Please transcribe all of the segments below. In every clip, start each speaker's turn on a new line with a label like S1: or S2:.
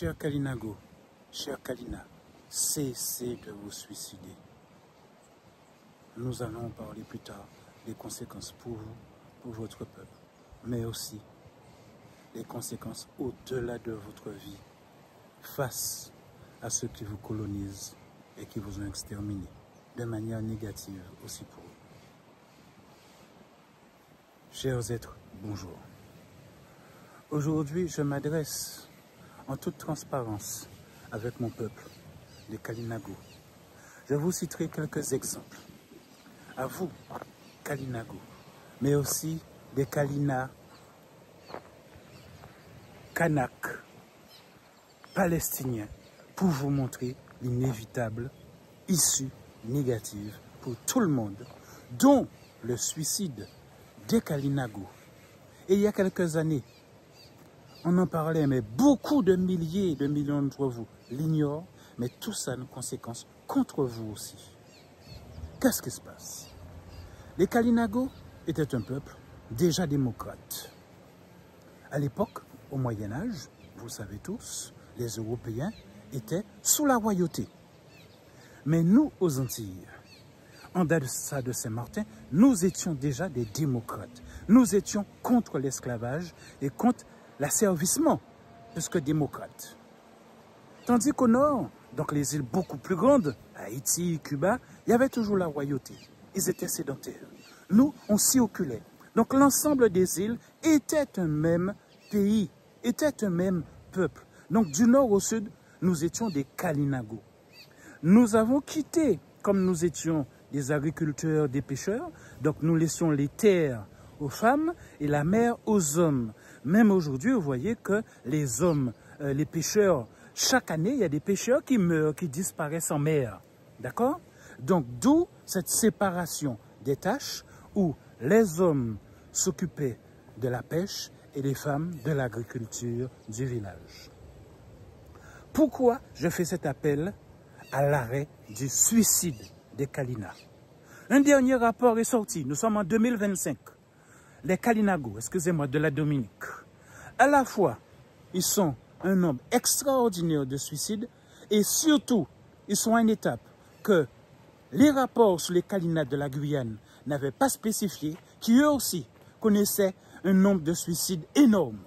S1: Cher Kalinago, cher Kalina, cessez de vous suicider. Nous allons parler plus tard des conséquences pour vous, pour votre peuple, mais aussi les conséquences au-delà de votre vie face à ceux qui vous colonisent et qui vous ont exterminé de manière négative aussi pour eux. Chers êtres, bonjour. Aujourd'hui, je m'adresse en toute transparence avec mon peuple, les Kalinago. Je vous citerai quelques exemples. À vous, Kalinago, mais aussi des Kalina, Kanak, Palestiniens, pour vous montrer l'inévitable issue négative pour tout le monde, dont le suicide des Kalinago. Et il y a quelques années, on en parlait, mais beaucoup de milliers, de millions d'entre vous l'ignorent, mais tout ça a une conséquence contre vous aussi. Qu'est-ce qui se passe? Les Kalinago étaient un peuple déjà démocrate. À l'époque, au Moyen-Âge, vous le savez tous, les Européens étaient sous la royauté. Mais nous, aux Antilles, en deçà de Saint-Martin, nous étions déjà des démocrates. Nous étions contre l'esclavage et contre l'asservissement, plus que démocrates. Tandis qu'au nord, donc les îles beaucoup plus grandes, Haïti, Cuba, il y avait toujours la royauté. Ils étaient sédentaires. Nous, on s'y oculait. Donc l'ensemble des îles était un même pays, était un même peuple. Donc du nord au sud, nous étions des Kalinago. Nous avons quitté, comme nous étions des agriculteurs, des pêcheurs, donc nous laissions les terres aux femmes et la mer aux hommes. Même aujourd'hui, vous voyez que les hommes, les pêcheurs, chaque année, il y a des pêcheurs qui meurent, qui disparaissent en mer. D'accord? Donc, d'où cette séparation des tâches où les hommes s'occupaient de la pêche et les femmes de l'agriculture du village. Pourquoi je fais cet appel à l'arrêt du suicide des Kalina? Un dernier rapport est sorti, nous sommes en 2025. Les Kalinago, excusez-moi, de la Dominique, à la fois, ils sont un nombre extraordinaire de suicides et surtout, ils sont à une étape que les rapports sur les Kalina de la Guyane n'avaient pas spécifié, qui eux aussi connaissaient un nombre de suicides énorme.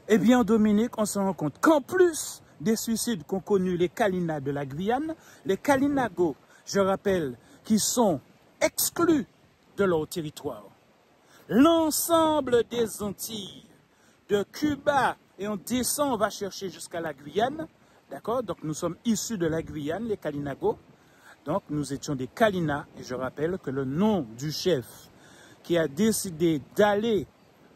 S1: Eh bien, en Dominique, on se rend compte qu'en plus des suicides qu'ont connus les Kalina de la Guyane, les Kalinago, je rappelle, qui sont exclus de leur territoire. L'ensemble des Antilles, de Cuba, et on descend, on va chercher jusqu'à la Guyane, d'accord? Donc nous sommes issus de la Guyane, les Kalinago. Donc nous étions des Kalina, et je rappelle que le nom du chef qui a décidé d'aller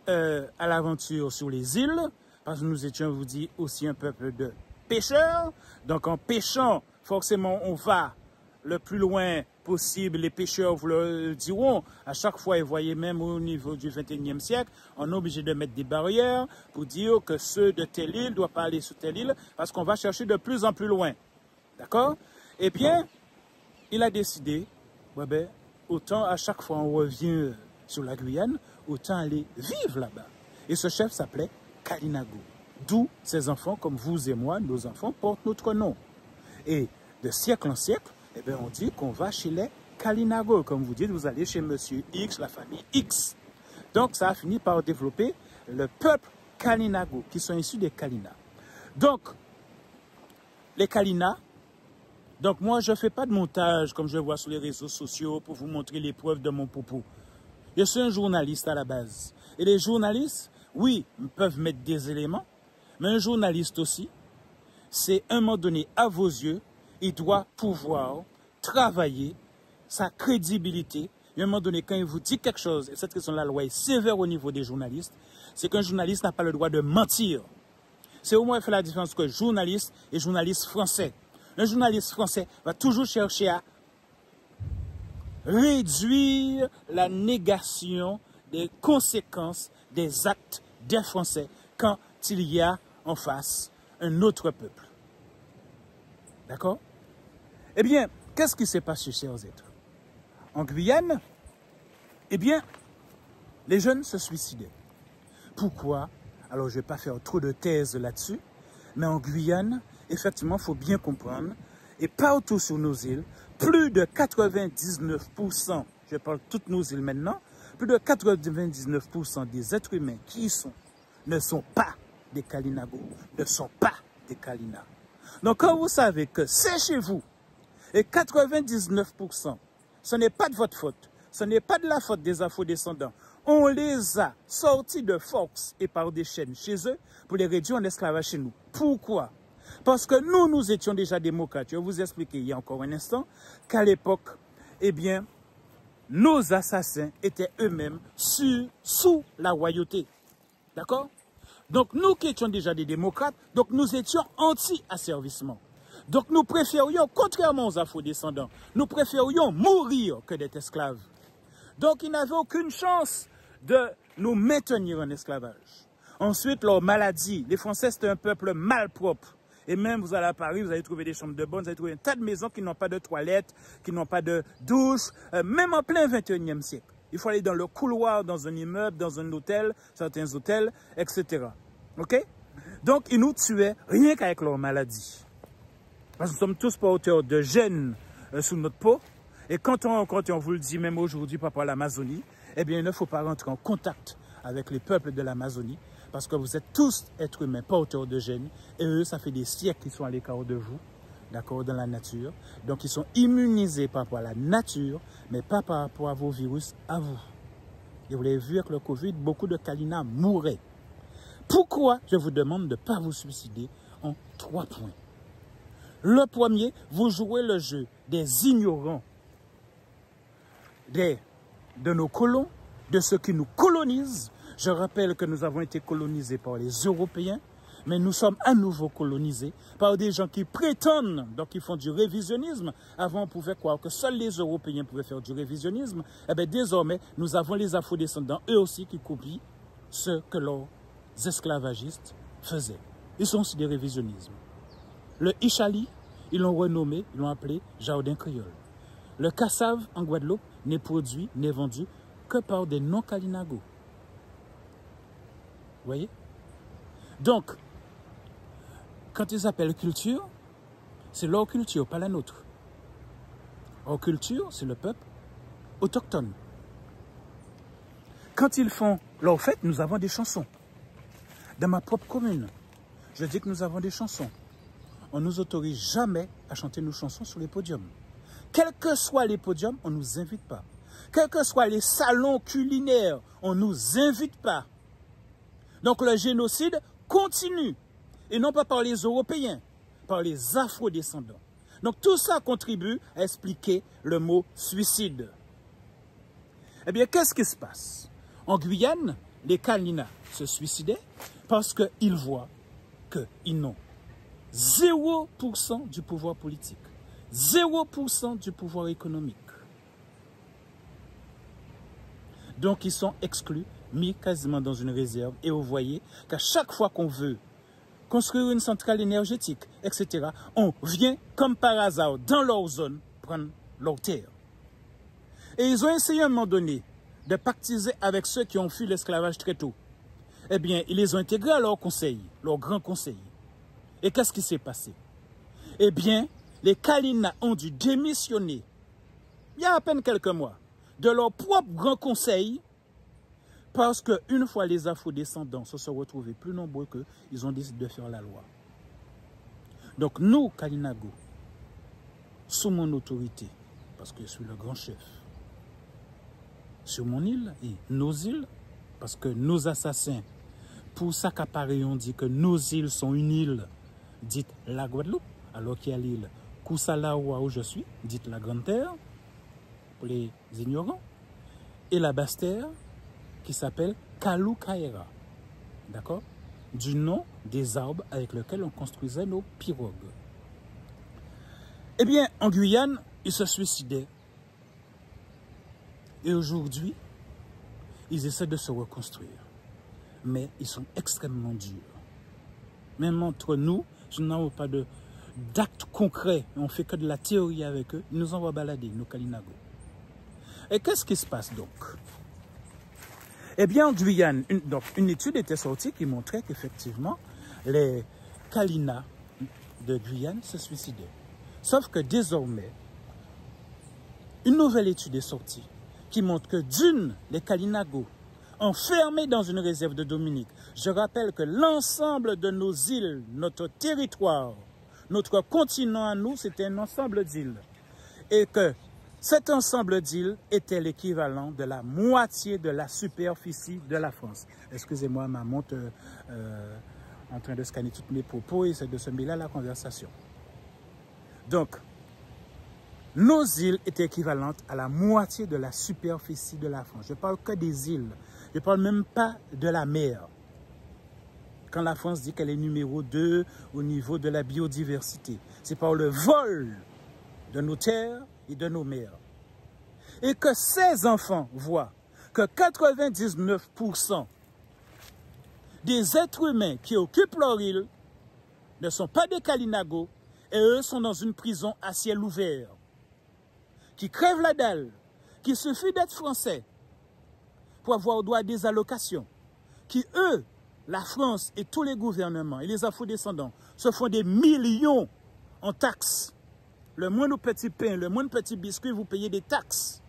S1: à l'aventure sur les îles, parce que nous étions, je vous dis, aussi un peuple de pêcheurs. Donc en pêchant, forcément, on va le plus loin possible. Les pêcheurs vous le diront. À chaque fois, vous voyez, même au niveau du 21e siècle, on est obligé de mettre des barrières pour dire que ceux de telle île ne doivent pas aller sur telle île parce qu'on va chercher de plus en plus loin. D'accord? Eh bien, il a décidé, ouais ben, autant à chaque fois on revient sur la Guyane, autant aller vivre là-bas. Et ce chef s'appelait Kalinago. D'où ces enfants, comme vous et moi, nos enfants portent notre nom. Et de siècle en siècle, eh bien, on dit qu'on va chez les Kalinago. Comme vous dites, vous allez chez Monsieur X, la famille X. Donc, ça a fini par développer le peuple Kalinago, qui sont issus des Kalina. Donc, les Kalina, donc moi, je ne fais pas de montage, comme je vois sur les réseaux sociaux, pour vous montrer les preuves de mon propos. Je suis un journaliste à la base. Et les journalistes, oui, peuvent mettre des éléments, mais un journaliste aussi, c'est à un moment donné, à vos yeux, il doit pouvoir travailler sa crédibilité. Et à un moment donné, quand il vous dit quelque chose, et cette question de la loi est sévère au niveau des journalistes, c'est qu'un journaliste n'a pas le droit de mentir. C'est au moins faire la différence entre journaliste et journaliste français. Un journaliste français va toujours chercher à réduire la négation des conséquences des actes des Français quand il y a en face un autre peuple. D'accord? Eh bien, qu'est-ce qui s'est passé, chers êtres? En Guyane, eh bien, les jeunes se suicidaient. Pourquoi? Alors, je ne vais pas faire trop de thèses là-dessus. Mais en Guyane, effectivement, il faut bien comprendre, et partout sur nos îles, plus de 99%, je parle de toutes nos îles maintenant, plus de 99% des êtres humains qui y sont ne sont pas des Kalinago, ne sont pas des Kalina. Donc, quand vous savez que c'est chez vous, et 99%, ce n'est pas de votre faute, ce n'est pas de la faute des afro-descendants, on les a sortis de force et par des chaînes chez eux pour les réduire en esclavage chez nous. Pourquoi? Parce que nous étions déjà démocrates. Je vais vous expliquer il y a encore un instant qu'à l'époque, eh bien, nos assassins étaient eux-mêmes sous la royauté. D'accord? Donc nous qui étions déjà des démocrates, donc nous étions anti-asservissement. Donc nous préférions, contrairement aux afro-descendants, nous préférions mourir que d'être esclaves. Donc ils n'avaient aucune chance de nous maintenir en esclavage. Ensuite, leur maladie. Les Français, c'est un peuple malpropre. Et même, vous allez à Paris, vous allez trouver des chambres de bonne, vous allez trouver un tas de maisons qui n'ont pas de toilettes, qui n'ont pas de douche, même en plein 21e siècle. Il faut aller dans le couloir, dans un immeuble, dans un hôtel, certains hôtels, etc. OK? Donc, ils nous tuaient rien qu'avec leur maladie. Parce que nous sommes tous porteurs de gènes sous notre peau. Et quand on vous le dit, même aujourd'hui, par rapport à l'Amazonie, eh bien, il ne faut pas rentrer en contact avec les peuples de l'Amazonie, parce que vous êtes tous êtres humains porteurs de gènes, et eux, ça fait des siècles qu'ils sont à l'écart de vous, d'accord, dans la nature. Donc, ils sont immunisés par rapport à la nature, mais pas par rapport à vos virus, à vous. Et vous l'avez vu avec le Covid, beaucoup de Kalina mouraient. Pourquoi je vous demande de ne pas vous suicider en 3 points? Le premier, vous jouez le jeu des ignorants, de nos colons, de ceux qui nous colonisent. Je rappelle que nous avons été colonisés par les Européens, mais nous sommes à nouveau colonisés par des gens qui prétendent, donc qui font du révisionnisme. Avant, on pouvait croire que seuls les Européens pouvaient faire du révisionnisme. Eh bien, désormais, nous avons les afro-descendants, eux aussi, qui copient ce que leurs esclavagistes faisaient. Ils sont aussi des révisionnismes. Le Ichali, ils l'ont renommé, ils l'ont appelé jardin créole. Le cassave en Guadeloupe n'est produit, n'est vendu que par des non-Kalinago. Vous voyez? Donc, quand ils appellent culture, c'est leur culture, pas la nôtre. Leur culture, c'est le peuple autochtone. Quand ils font leur fête, nous avons des chansons. Dans ma propre commune, je dis que nous avons des chansons. On ne nous autorise jamais à chanter nos chansons sur les podiums. Quels que soient les podiums, on ne nous invite pas. Quels que soient les salons culinaires, on ne nous invite pas. Donc le génocide continue. Et non pas par les Européens, par les afro-descendants. Donc tout ça contribue à expliquer le mot suicide. Eh bien, qu'est-ce qui se passe? En Guyane, les Kalina se suicidaient parce qu'ils voient qu'ils n'ont 0% du pouvoir politique. 0% du pouvoir économique. Donc, ils sont exclus, mis quasiment dans une réserve. Et vous voyez qu'à chaque fois qu'on veut construire une centrale énergétique, etc., on vient, comme par hasard, dans leur zone, prendre leur terre. Et ils ont essayé à un moment donné de pactiser avec ceux qui ont fui l'esclavage très tôt. Eh bien, ils les ont intégrés à leur conseil, leur grand conseil. Et qu'est-ce qui s'est passé? Eh bien, les Kalina ont dû démissionner, il y a à peine quelques mois, de leur propre grand conseil, parce qu'une fois les afro-descendants se sont retrouvés plus nombreux qu'eux, ils ont décidé de faire la loi. Donc nous, Kalinago, sous mon autorité, parce que je suis le grand chef, sur mon île et nos îles, parce que nos assassins, pour s'accaparer, on dit que nos îles sont une île dite la Guadeloupe, alors qu'il y a l'île Koussalaoua où je suis, dite la Grande Terre, pour les ignorants, et la basse terre qui s'appelle Kaloukaïra, d'accord? Du nom des arbres avec lesquels on construisait nos pirogues. Eh bien, en Guyane, ils se suicidaient. Et aujourd'hui, ils essaient de se reconstruire. Mais ils sont extrêmement durs. Même entre nous, nous n'avons pas d'actes concrets. On ne fait que de la théorie avec eux. Ils nous envoient balader, nos Kalinago. Et qu'est-ce qui se passe donc? Eh bien, en Guyane, une étude était sortie qui montrait qu'effectivement, les Kalina de Guyane se suicidaient. Sauf que désormais, une nouvelle étude est sortie qui montre que les Kalinago, enfermés dans une réserve de Dominique, je rappelle que l'ensemble de nos îles, notre territoire, notre continent à nous, c'était un ensemble d'îles. Et que cet ensemble d'îles était l'équivalent de la moitié de la superficie de la France. Excusez-moi, ma montre en train de scanner tous mes propos et c'est de se mêler à la conversation. Donc, nos îles étaient équivalentes à la moitié de la superficie de la France. Je ne parle que des îles. Je ne parle même pas de la mer. Quand la France dit qu'elle est numéro 2 au niveau de la biodiversité, c'est par le vol de nos terres et de nos mers. Et que ces enfants voient que 99% des êtres humains qui occupent leur île ne sont pas des Kalinago et eux sont dans une prison à ciel ouvert, qui crèvent la dalle, qui suffit d'être français pour avoir droit à des allocations, qui eux, la France et tous les gouvernements et les afro-descendants se font des millions en taxes. Le moindre petit pain, le moindre petit biscuit, vous payez des taxes.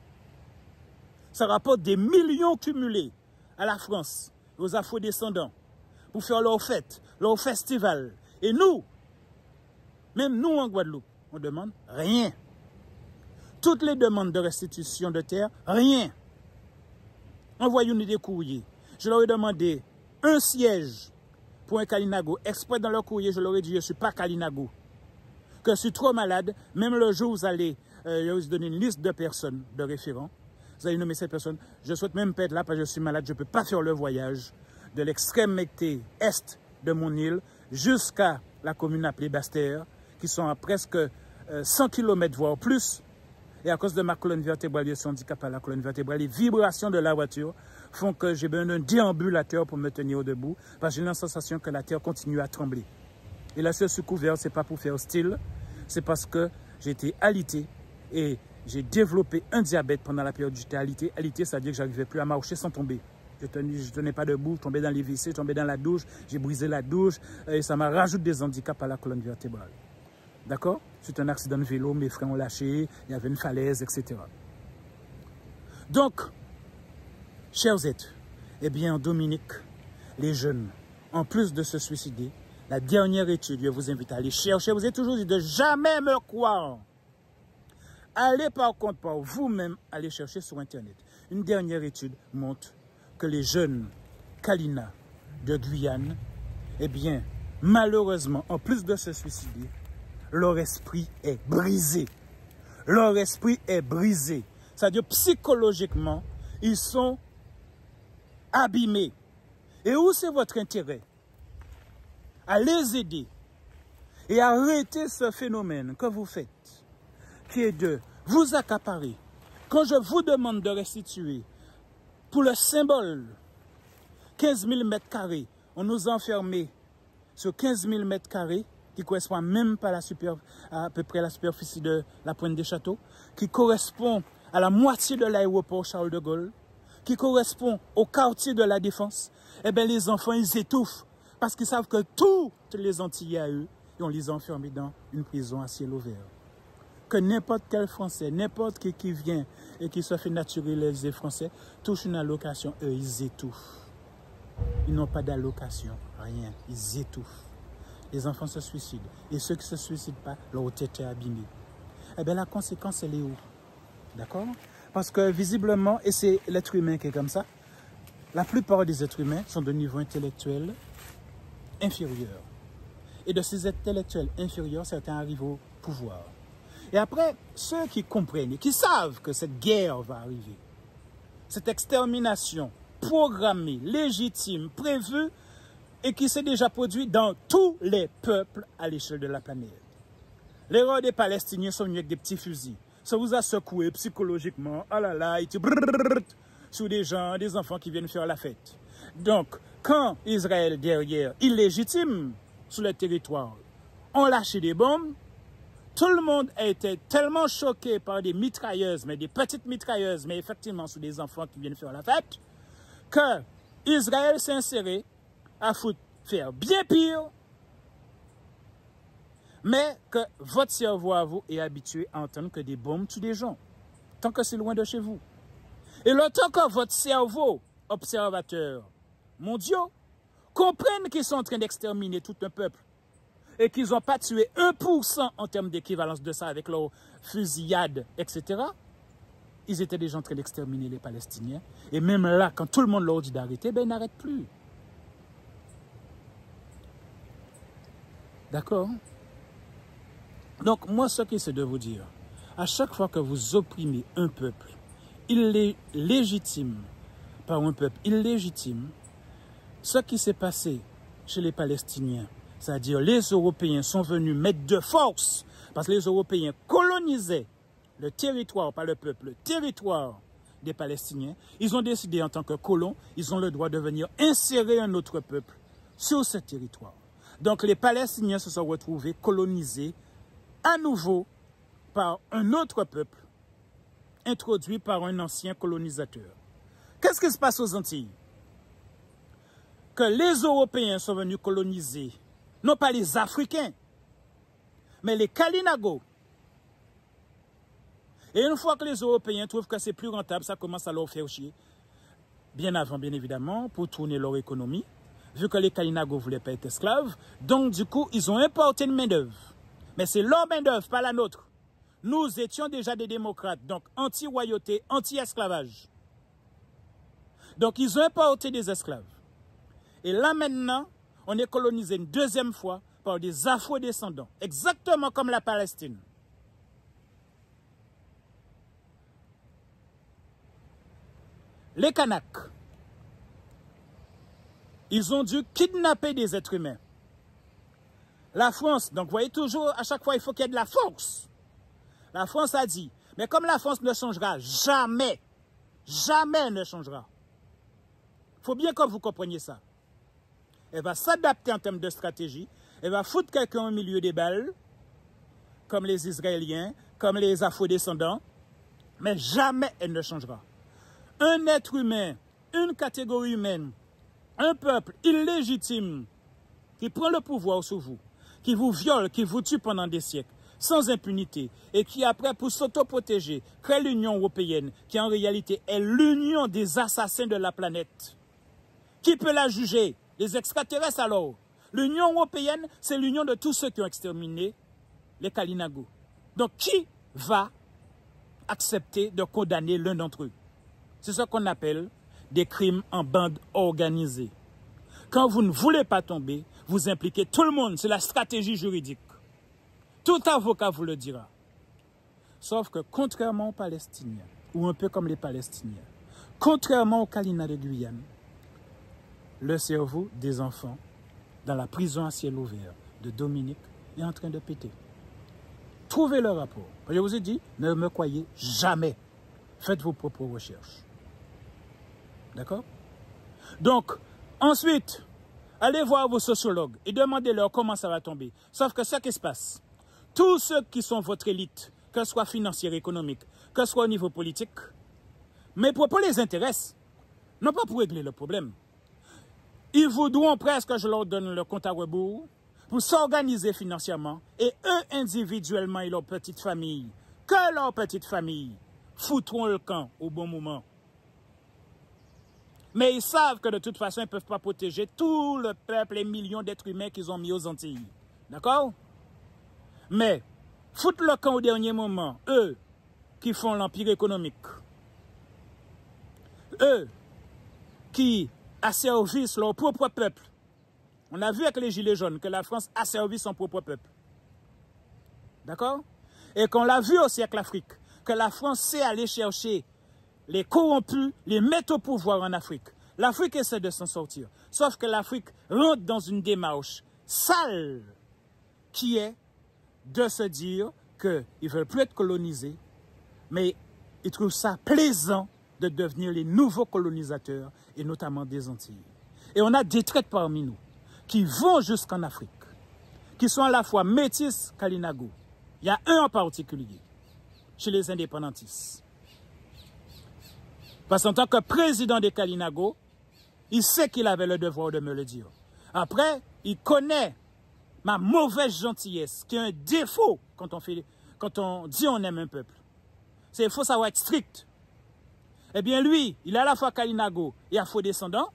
S1: Ça rapporte des millions cumulés à la France, aux afro-descendants, pour faire leurs fêtes, leurs festivals. Et nous, même nous en Guadeloupe, on demande rien. Toutes les demandes de restitution de terre, rien. Envoyez-nous des courriers. Je leur ai demandé un siège pour un Kalinago. Exprès dans leur courrier, je leur ai dit, je ne suis pas Kalinago. Que je suis trop malade. Même le jour où vous allez, je vais vous donner une liste de personnes, de référents. Vous allez nommer ces personnes. Je souhaite même pas être là parce que je suis malade. Je ne peux pas faire le voyage de l'extrémité est de mon île jusqu'à la commune appelée Basse-Terre, qui sont à presque 100 km, voire plus. Et à cause de ma colonne vertébrale, je suis handicapé à la colonne vertébrale. Les vibrations de la voiture font que j'ai besoin d'un déambulateur pour me tenir debout, parce que j'ai la sensation que la terre continue à trembler. Et là, je suis couvert, ce n'est pas pour faire style, c'est parce que j'ai été alité et j'ai développé un diabète pendant la période où j'étais alité. Alité, c'est-à-dire que je n'arrivais plus à marcher sans tomber. Je ne tenais pas debout, je tombais dans les WC, je tombais dans la douche, j'ai brisé la douche et ça m'a rajouté des handicaps à la colonne vertébrale. D'accord? C'est un accident de vélo, mes freins ont lâché, il y avait une falaise, etc. Donc, chers êtres, eh bien, en Dominique, les jeunes, en plus de se suicider, la dernière étude, je vous invite à aller chercher, vous êtes toujours dit de jamais me croire. Allez par contre par vous-même, aller chercher sur Internet. Une dernière étude montre que les jeunes Kalina de Guyane, eh bien, malheureusement, en plus de se suicider, leur esprit est brisé. Leur esprit est brisé. C'est-à-dire psychologiquement, ils sont abîmés. Et où c'est votre intérêt? À les aider et arrêter ce phénomène que vous faites, qui est de vous accaparer. Quand je vous demande de restituer, pour le symbole, 15 000 mètres carrés, on nous a enfermés sur 15 000 mètres carrés, qui ne correspond même pas à peu près à la superficie de la Pointe des Châteaux, qui correspond à la moitié de l'aéroport Charles de Gaulle, qui correspond au quartier de la Défense. Eh bien, les enfants, ils étouffent parce qu'ils savent que toutes les Antillais à eux, et on les a enfermés dans une prison à ciel ouvert. Que n'importe quel Français, n'importe qui vient et qui se fait naturaliser français, touche une allocation, eux, ils étouffent. Ils n'ont pas d'allocation, rien, ils étouffent. Les enfants se suicident. Et ceux qui ne se suicident pas, leur tête est abîmée. Eh bien, la conséquence, elle est où? D'accord? Parce que visiblement, et c'est l'être humain qui est comme ça, la plupart des êtres humains sont de niveau intellectuel inférieur. Et de ces intellectuels inférieurs, certains arrivent au pouvoir. Et après, ceux qui comprennent et qui savent que cette guerre va arriver, cette extermination programmée, légitime, prévue, et qui s'est déjà produit dans tous les peuples à l'échelle de la planète. Les rois des Palestiniens sont venus avec des petits fusils. Ça vous a secoué psychologiquement, ah là là, et sur des gens, des enfants qui viennent faire la fête. Donc, quand Israël derrière, illégitime, sur le territoire, ont lâché des bombes, tout le monde a été tellement choqué par des mitrailleuses, mais des petites mitrailleuses, mais effectivement sur des enfants qui viennent faire la fête, que Israël s'est inséré à faire bien pire, mais que votre cerveau à vous est habitué à entendre que des bombes tuent des gens, tant que c'est loin de chez vous. Et le temps que votre cerveau, observateur mondiaux, comprenne qu'ils sont en train d'exterminer tout un peuple et qu'ils n'ont pas tué 1% en termes d'équivalence de ça avec leurs fusillades, etc., ils étaient déjà en train d'exterminer les Palestiniens. Et même là, quand tout le monde leur dit d'arrêter, ben ils n'arrêtent plus. D'accord? Donc, moi, ce que c'est de vous dire, à chaque fois que vous opprimez un peuple, il est légitime, par un peuple illégitime, ce qui s'est passé chez les Palestiniens, c'est-à-dire les Européens sont venus mettre de force, parce que les Européens colonisaient le territoire, pas le peuple, le territoire des Palestiniens. Ils ont décidé en tant que colons, ils ont le droit de venir insérer un autre peuple sur ce territoire. Donc les Palestiniens se sont retrouvés colonisés à nouveau par un autre peuple, introduit par un ancien colonisateur. Qu'est-ce qui se passe aux Antilles? Que les Européens sont venus coloniser, non pas les Africains, mais les Kalinago. Et une fois que les Européens trouvent que c'est plus rentable, ça commence à leur faire chier. Bien avant, bien évidemment, pour tourner leur économie, vu que les Kalinago ne voulaient pas être esclaves. Donc, du coup, ils ont importé une main-d'œuvre. Mais c'est leur main-d'œuvre, pas la nôtre. Nous étions déjà des démocrates, donc anti-royauté, anti-esclavage. Donc, ils ont importé des esclaves. Et là, maintenant, on est colonisé une deuxième fois par des afro-descendants, exactement comme la Palestine. Les Kanaks, ils ont dû kidnapper des êtres humains. La France, donc vous voyez toujours, à chaque fois, il faut qu'il y ait de la force. La France a dit, mais comme la France ne changera jamais, jamais ne changera. Il faut bien que vous compreniez ça. Elle va s'adapter en termes de stratégie. Elle va foutre quelqu'un au milieu des balles, comme les Israéliens, comme les afro-descendants, mais jamais elle ne changera. Un être humain, une catégorie humaine, un peuple illégitime qui prend le pouvoir sur vous, qui vous viole, qui vous tue pendant des siècles, sans impunité, et qui après, pour s'autoprotéger, crée l'Union européenne, qui en réalité est l'union des assassins de la planète. Qui peut la juger? Les extraterrestres alors? L'Union européenne, c'est l'union de tous ceux qui ont exterminé les Kalinago. Donc qui va accepter de condamner l'un d'entre eux? C'est ce qu'on appelle des crimes en bande organisée. Quand vous ne voulez pas tomber, vous impliquez tout le monde. C'est la stratégie juridique. Tout avocat vous le dira. Sauf que contrairement aux Palestiniens, ou un peu comme les Palestiniens, contrairement aux Kalina de Guyane, le cerveau des enfants dans la prison à ciel ouvert de Dominique est en train de péter. Trouvez le rapport. Je vous ai dit, ne me croyez jamais. Faites vos propres recherches. D'accord? Donc, ensuite, allez voir vos sociologues et demandez-leur comment ça va tomber. Sauf que ce qui se passe, tous ceux qui sont votre élite, que ce soit financière, économique, que ce soit au niveau politique, mes propos les intéressent, non pas pour régler le problème. Ils voudront presque, je leur donne le compte à rebours, pour s'organiser financièrement, et eux individuellement et leur petite famille, que leur petite famille, foutront le camp au bon moment. Mais ils savent que de toute façon, ils ne peuvent pas protéger tout le peuple, les millions d'êtres humains qu'ils ont mis aux Antilles. D'accord? Mais, foutre le camp au dernier moment, eux, qui font l'empire économique, eux, qui asservissent leur propre peuple. On a vu avec les Gilets jaunes que la France asservit son propre peuple. D'accord? Et qu'on l'a vu aussi avec l'Afrique, que la France sait aller chercher les corrompus, les mettre au pouvoir en Afrique. L'Afrique essaie de s'en sortir. Sauf que l'Afrique rentre dans une démarche sale qui est de se dire qu'ils ne veulent plus être colonisés, mais ils trouvent ça plaisant de devenir les nouveaux colonisateurs, et notamment des Antilles. Et on a des traites parmi nous qui vont jusqu'en Afrique, qui sont à la fois métis Kalinago. Il y a un en particulier, chez les indépendantistes. Parce qu'en tant que président des Kalinago, Il sait qu'il avait le devoir de me le dire. Après, il connaît ma mauvaise gentillesse, qui est un défaut quand on dit on aime un peuple. Il faut savoir être strict. Eh bien, lui, il est à la fois Kalinago et afro-descendant,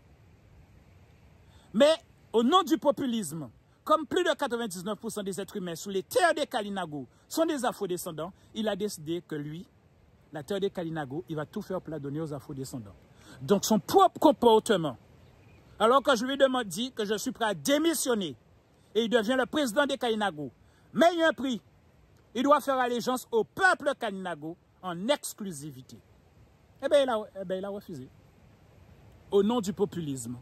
S1: mais au nom du populisme, comme plus de 99% des êtres humains sous les terres des Kalinago sont des afro-descendants, il a décidé que lui, la terre des Kalinago, il va tout faire pour la donner aux afro-descendants. Donc son propre comportement, alors que je lui dit que je suis prêt à démissionner, et il devient le président des Kalinago, mais il y a un prix. Il doit faire allégeance au peuple Kalinago en exclusivité. Eh bien, il a refusé. Au nom du populisme.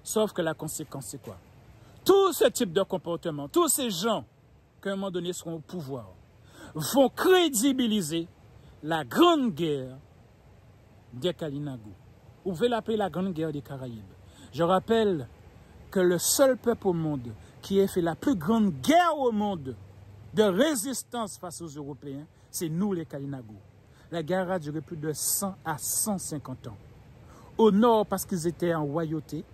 S1: Sauf que la conséquence, c'est quoi? Tout ce type de comportement, tous ces gens qui à un moment donné seront au pouvoir, vont crédibiliser la grande guerre des Kalinago. Vous pouvez l'appeler la grande guerre des Caraïbes. Je rappelle que le seul peuple au monde qui ait fait la plus grande guerre au monde de résistance face aux Européens, c'est nous les Kalinago. La guerre a duré plus de 100 à 150 ans. Au nord, parce qu'ils étaient en royauté,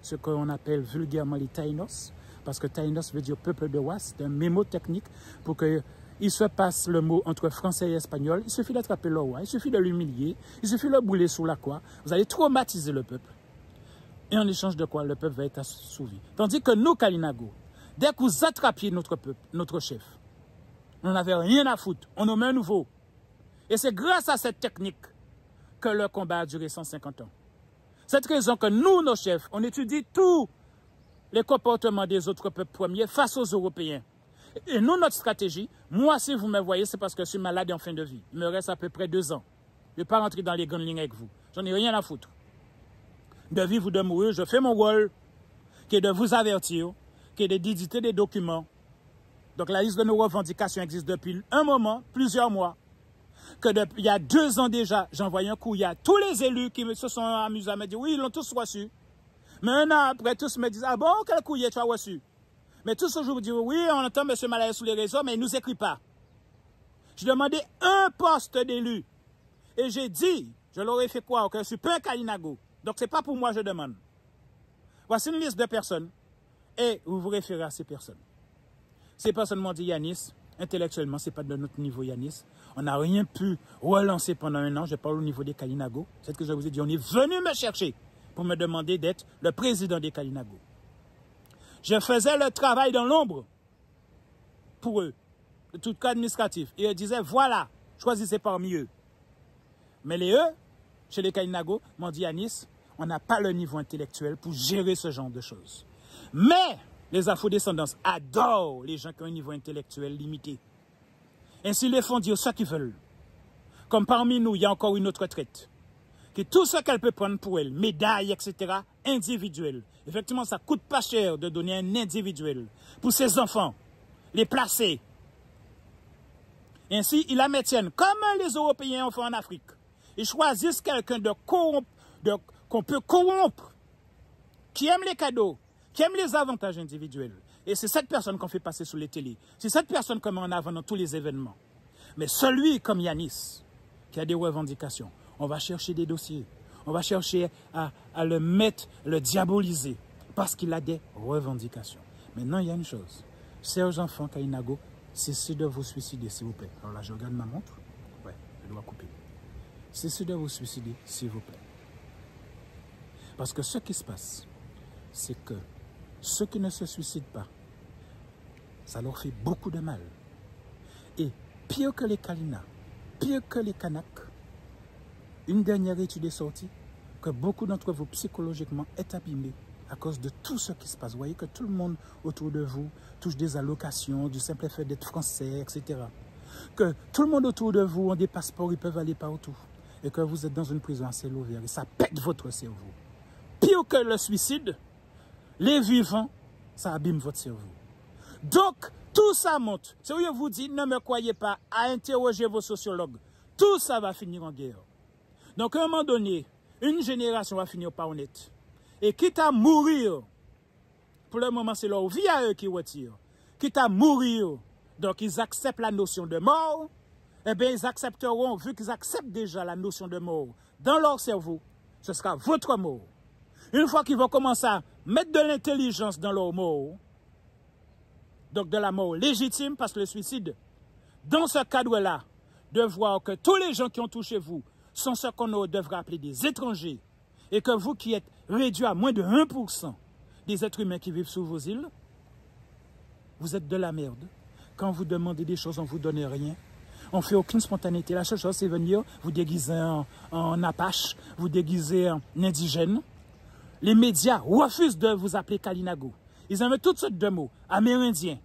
S1: ce qu'on appelle vulgairement les Taïnos, parce que Taïnos veut dire peuple de roi, c'est un mémo technique pour qu'il se passe le mot entre français et espagnol. Il suffit d'attraper le roi, il suffit de l'humilier, il suffit de le brûler sous la croix. Vous allez traumatiser le peuple. Et en échange de quoi, le peuple va être assouvi. Tandis que nous, Kalinago, dès que vous attrapiez notre peuple, notre chef, on n'avait rien à foutre, on nommait un nouveau. Et c'est grâce à cette technique que le combat a duré 150 ans. Cette raison que nous, nos chefs, on étudie tous les comportements des autres peuples premiers face aux Européens. Et nous, notre stratégie, moi, si vous me voyez, c'est parce que je suis malade et en fin de vie. Il me reste à peu près 2 ans. Je ne vais pas rentrer dans les grandes lignes avec vous. J'en ai rien à foutre. De vivre ou de mourir, je fais mon rôle, qui est de vous avertir, qui est d'éditer des documents. Donc la liste de nos revendications existe depuis un moment, plusieurs mois. Il y a 2 ans déjà, j'ai envoyé un courrier à tous les élus qui se sont amusés à me dire oui, ils l'ont tous reçu. Mais un an après, tous me disent ah bon, quel courrier tu as reçu? Mais tous aujourd'hui disent oui, on entend M. Malaye sur les réseaux, mais il ne nous écrit pas. Je demandais un poste d'élu. Et j'ai dit, je leur ai fait croire que je ne suis pas un Kalinago. Donc ce n'est pas pour moi que je demande. Voici une liste de personnes. Et vous vous référez à ces personnes. Ces personnes m'ont dit Yanis, intellectuellement, ce n'est pas de notre niveau Yanis. On n'a rien pu relancer pendant 1 an. Je parle au niveau des Kalinago. C'est ce que je vous ai dit. On est venu me chercher pour me demander d'être le président des Kalinago. Je faisais le travail dans l'ombre pour eux, de tout cas administratif. Et ils disaient, voilà, choisissez parmi eux. Mais les eux, chez les Kalinago, m'ont dit Yanis, on n'a pas le niveau intellectuel pour gérer ce genre de choses. Mais les afro-descendants adorent les gens qui ont un niveau intellectuel limité. Ainsi, ils les font dire ce qu'ils veulent. Comme parmi nous, il y a encore une autre traite. Que tout ce qu'elle peut prendre pour elle, médailles, etc., individuelles. Effectivement, ça ne coûte pas cher de donner un individuel pour ses enfants, les placer. Ainsi, ils la maintiennent comme les Européens ont fait en Afrique. Ils choisissent quelqu'un qu'on peut corrompre, qui aime les cadeaux, qui aime les avantages individuels. Et c'est cette personne qu'on fait passer sur les télés. C'est cette personne qu'on met en avant dans tous les événements. Mais celui comme Yanis, qui a des revendications, on va chercher des dossiers. On va chercher à le mettre, le diaboliser, parce qu'il a des revendications. Maintenant, il y a une chose. Serge Enfant Kalinago, cessez de vous suicider, s'il vous plaît. Alors là, je regarde ma montre. Ouais, je dois couper. Cessez de vous suicider, s'il vous plaît. Parce que ce qui se passe, c'est que ceux qui ne se suicident pas, ça leur fait beaucoup de mal. Et pire que les Kalina, pire que les Kanaks, une dernière étude est sortie que beaucoup d'entre vous psychologiquement est abîmé à cause de tout ce qui se passe. Vous voyez que tout le monde autour de vous touche des allocations, du simple fait d'être français, etc. Que tout le monde autour de vous ont des passeports, ils peuvent aller partout. Et que vous êtes dans une prison à ciel ouvert et ça pète votre cerveau. Pire que le suicide, les vivants, ça abîme votre cerveau. Donc, tout ça monte. Si je vous dis, ne me croyez pas à interroger vos sociologues. Tout ça va finir en guerre. Donc, à un moment donné, une génération va finir par honnête. Et quitte à mourir, pour le moment, c'est leur vie à eux qui retirent. Quitte à mourir, donc ils acceptent la notion de mort, eh bien, ils accepteront, vu qu'ils acceptent déjà la notion de mort dans leur cerveau, ce sera votre mort. Une fois qu'ils vont commencer à mettre de l'intelligence dans leur mort, donc de la mort légitime, parce que le suicide, dans ce cadre-là, de voir que tous les gens qui ont touché vous sont ce qu'on devrait appeler des étrangers, et que vous qui êtes réduits à moins de 1% des êtres humains qui vivent sous vos îles, vous êtes de la merde. Quand vous demandez des choses, on ne vous donne rien. On ne fait aucune spontanéité. La seule chose, c'est venir vous déguiser en Apache, vous déguiser en indigène. Les médias refusent de vous appeler Kalinago. Ils aiment toutes sortes de mots. Amérindiens,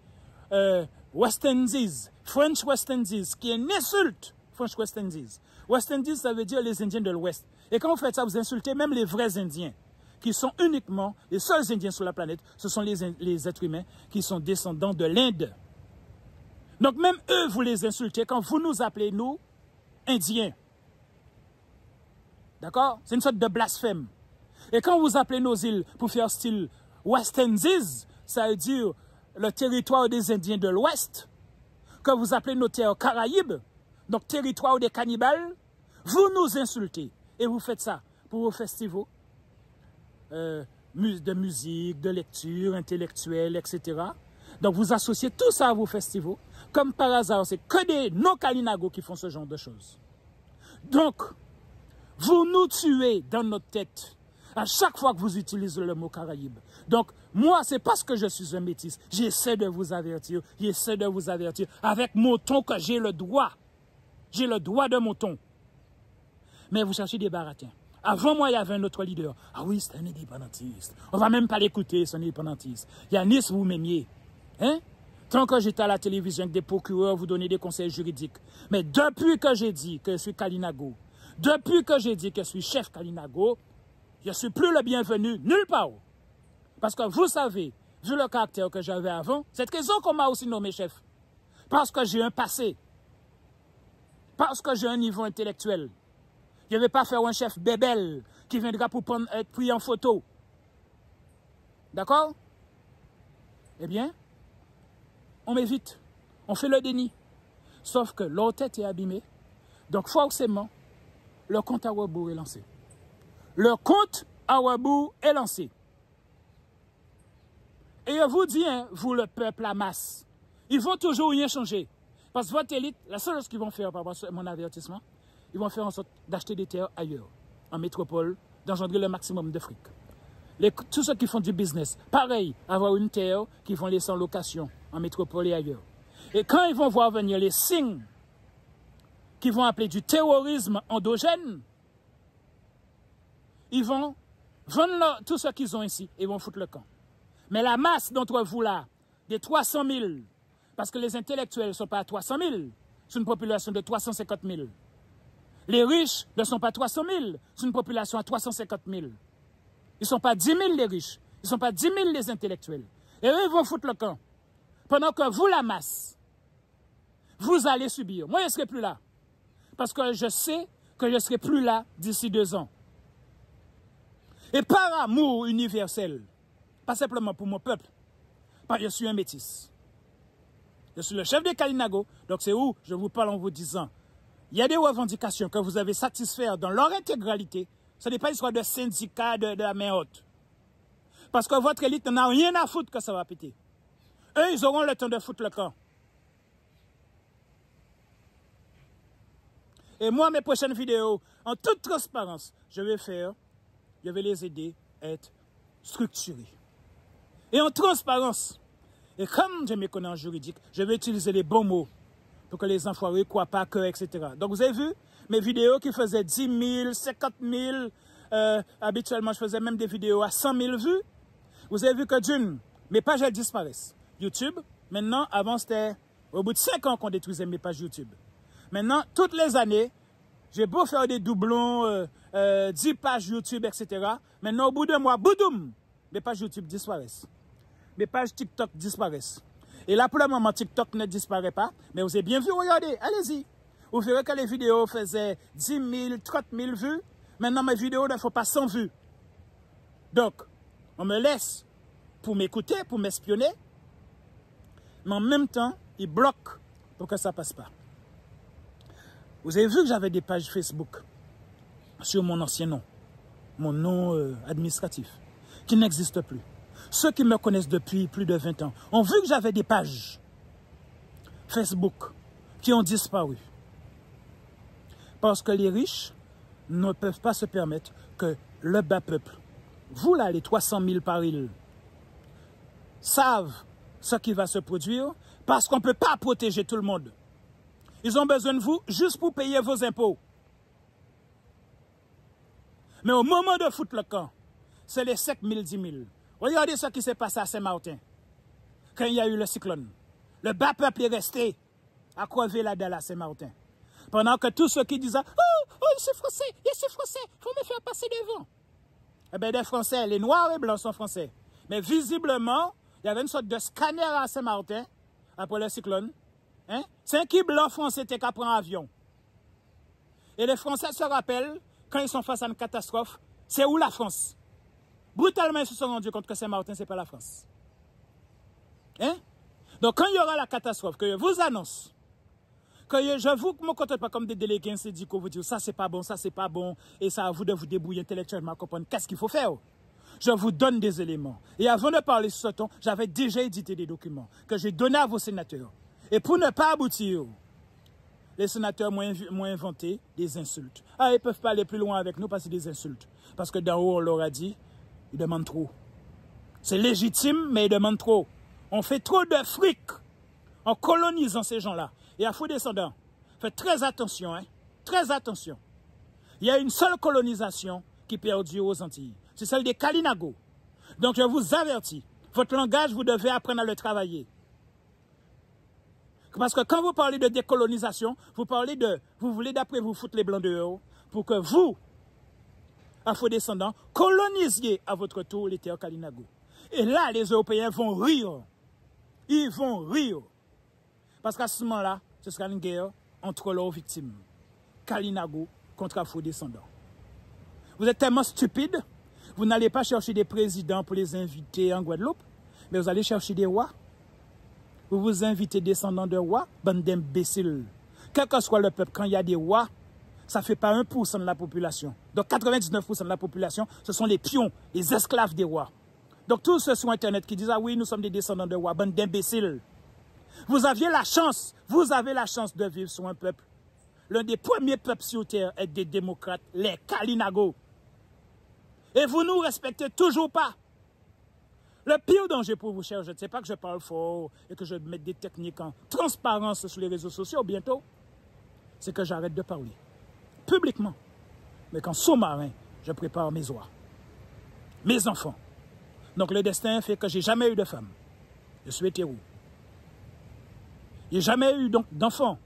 S1: West Indies, French West Indies, qui est une insulte. French West Indies. West Indies, ça veut dire les Indiens de l'Ouest. Et quand vous faites ça, vous insultez même les vrais Indiens, qui sont uniquement les seuls Indiens sur la planète. Ce sont les êtres humains qui sont descendants de l'Inde. Donc même eux, vous les insultez quand vous nous appelez, nous, Indiens. D'accord? C'est une sorte de blasphème. Et quand vous appelez nos îles pour faire style West Indies, ça veut dire le territoire des Indiens de l'Ouest, que vous appelez nos terres Caraïbes, donc territoire des cannibales, vous nous insultez. Et vous faites ça pour vos festivals de musique, de lecture, intellectuelle, etc. Donc vous associez tout ça à vos festivals. Comme par hasard, c'est que des non-Kalinago qui font ce genre de choses. Donc, vous nous tuez dans notre tête à chaque fois que vous utilisez le mot Caraïbe. Donc, moi, c'est parce que je suis un métis. J'essaie de vous avertir. J'essaie de vous avertir avec mon ton que j'ai le droit. J'ai le droit de mon ton. Mais vous cherchez des baratins. Avant moi, il y avait un autre leader. Ah oui, c'est un indépendantiste. On va même pas l'écouter, c'est un indépendantiste. Yanis, vous m'aimiez. Hein? Tant que j'étais à la télévision avec des procureurs, vous donnez des conseils juridiques. Mais depuis que j'ai dit que je suis Kalinago, depuis que j'ai dit que je suis chef Kalinago, je ne suis plus le bienvenu nulle part. Parce que vous savez, vu le caractère que j'avais avant, c'est cette raison qu'on m'a aussi nommé chef. Parce que j'ai un passé. Parce que j'ai un niveau intellectuel. Je ne vais pas faire un chef bébel qui viendra pour être pris en photo. D'accord? Eh bien, on m'évite. On fait le déni. Sauf que leur tête est abîmée. Donc forcément, le compte à rebours est lancé. Le compte à rebours est lancé. Et je vous dis, hein, vous le peuple, la masse, ils vont toujours rien changer. Parce que votre élite, la seule chose qu'ils vont faire, par rapport à mon avertissement, ils vont faire en sorte d'acheter des terres ailleurs, en métropole, d'engendrer le maximum de fric. Tous ceux qui font du business, pareil, avoir une terre qu'ils vont laisser en location, en métropole et ailleurs. Et quand ils vont voir venir les signes qu'ils vont appeler du terrorisme endogène, ils vont vendre tout ce qu'ils ont ici et vont foutre le camp. Mais la masse d'entre vous là, des 300 000, parce que les intellectuels ne sont pas à 300 000, c'est une population de 350 000. Les riches ne sont pas 300 000, c'est une population à 350 000. Ils ne sont pas 10 000 les riches, ils ne sont pas 10 000 les intellectuels. Et eux, ils vont foutre le camp. Pendant que vous, la masse, vous allez subir. Moi, je ne serai plus là. Parce que je sais que je ne serai plus là d'ici 2 ans. Et par amour universel, pas simplement pour mon peuple, parce que je suis un métis. Je suis le chef des Kalinago, donc c'est où je vous parle en vous disant, il y a des revendications que vous avez satisfaites dans leur intégralité. Ce n'est pas histoire de syndicat de la main haute. Parce que votre élite n'a rien à foutre que ça va péter. Eux, ils auront le temps de foutre le camp. Et moi, mes prochaines vidéos, en toute transparence, je vais les aider à être structurés. Et en transparence, et comme je me connais en juridique, je vais utiliser les bons mots pour que les enfoirés ne croient pas que, etc. Donc vous avez vu mes vidéos qui faisaient 10 000, 50 000, habituellement je faisais même des vidéos à 100 000 vues. Vous avez vu que d'une, mes pages elles disparaissent. YouTube, maintenant, avant c'était au bout de 5 ans qu'on détruisait mes pages YouTube. Maintenant, toutes les années, j'ai beau faire des doublons, 10 pages YouTube, etc. Maintenant, au bout de mois, boudoum, mes pages YouTube disparaissent. Mes pages TikTok disparaissent. Et là, pour le moment, TikTok ne disparaît pas. Mais vous avez bien vu, regardez, allez-y. Vous verrez que les vidéos faisaient 10 000, 30 000 vues. Maintenant, mes vidéos ne font pas 100 vues. Donc, on me laisse pour m'écouter, pour m'espionner. Mais en même temps, ils bloquent pour que ça ne passe pas. Vous avez vu que j'avais des pages Facebook sur mon ancien nom. mon nom administratif, qui n'existe plus. Ceux qui me connaissent depuis plus de 20 ans ont vu que j'avais des pages Facebook qui ont disparu. Parce que les riches ne peuvent pas se permettre que le bas peuple, vous là, les 300 000 par île, savent ce qui va se produire parce qu'on ne peut pas protéger tout le monde. Ils ont besoin de vous juste pour payer vos impôts. Mais au moment de foutre le camp, c'est les 5 000, 10 000. Regardez ce qui s'est passé à Saint-Martin quand il y a eu le cyclone. Le bas peuple est resté à crever la dalle à Saint-Martin. Pendant que tous ceux qui disaient « Oh, c'est français, c'est français, il faut me faire passer devant. » Eh bien, des Français, les noirs et blancs sont français. Mais visiblement, il y avait une sorte de scanner à Saint-Martin après le cyclone. Hein? C'est qui blanc français était qu'à prendre avion. Et les Français se rappellent, quand ils sont face à une catastrophe, c'est où la France? Brutalement, ils se sont rendus compte que Saint-Martin, ce n'est pas la France. Hein? Donc, quand il y aura la catastrophe, que je vous annonce, que je ne vous me contente pas comme des délégués syndicaux, vous dire ça c'est pas bon, et ça à vous de vous débrouiller intellectuellement, comprendre qu'est-ce qu'il faut faire. Je vous donne des éléments. Et avant de parler sur ce ton, j'avais déjà édité des documents que j'ai donnés à vos sénateurs. Et pour ne pas aboutir, les sénateurs m'ont inventé des insultes. Ah, ils ne peuvent pas aller plus loin avec nous parce que c'est des insultes. Parce que d'en haut, on leur a dit, ils demandent trop. C'est légitime, mais ils demandent trop. On fait trop de fric en colonisant ces gens-là. Et à faux descendants, faites très attention, hein? Très attention. Il y a une seule colonisation qui perdure aux Antilles. C'est celle des Kalinago. Donc je vous avertis, votre langage, vous devez apprendre à le travailler. Parce que quand vous parlez de décolonisation, vous parlez de, vous voulez d'après vous foutre les blancs dehors pour que vous, afro-descendants, colonisiez à votre tour les terres Kalinago. Et là, les Européens vont rire. Ils vont rire. Parce qu'à ce moment-là, ce sera une guerre entre leurs victimes. Kalinago contre afro-descendants. Vous êtes tellement stupides, vous n'allez pas chercher des présidents pour les inviter en Guadeloupe, mais vous allez chercher des rois. Vous vous invitez descendants de rois, bande d'imbéciles. Quel que soit le peuple, quand il y a des rois, ça ne fait pas 1% de la population. Donc 99% de la population, ce sont les pions, les esclaves des rois. Donc tous ceux sur Internet qui disent « Ah oui, nous sommes des descendants de rois », bande d'imbéciles. Vous avez la chance de vivre sur un peuple. L'un des premiers peuples sur Terre est des démocrates, les Kalinago. Et vous ne nous respectez toujours pas. Le pire danger pour vous, chers, je ne sais pas que je parle fort et que je mette des techniques en transparence sur les réseaux sociaux bientôt, c'est que j'arrête de parler. Publiquement. Mais qu'en sous-marin, je prépare mes oies. Mes enfants. Donc le destin fait que j'ai jamais eu de femme. Je suis hétéro. J'ai jamais eu d'enfants.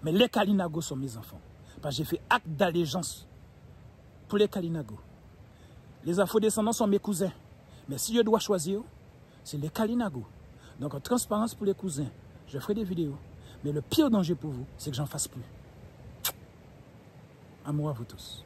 S1: Mais les Kalinago sont mes enfants. Parce que j'ai fait acte d'allégeance pour les Kalinago. Les afro-descendants sont mes cousins. Mais si je dois choisir, c'est les Kalinago. Donc en transparence pour les cousins, je ferai des vidéos. Mais le pire danger pour vous, c'est que j'en fasse plus. Amour à vous tous.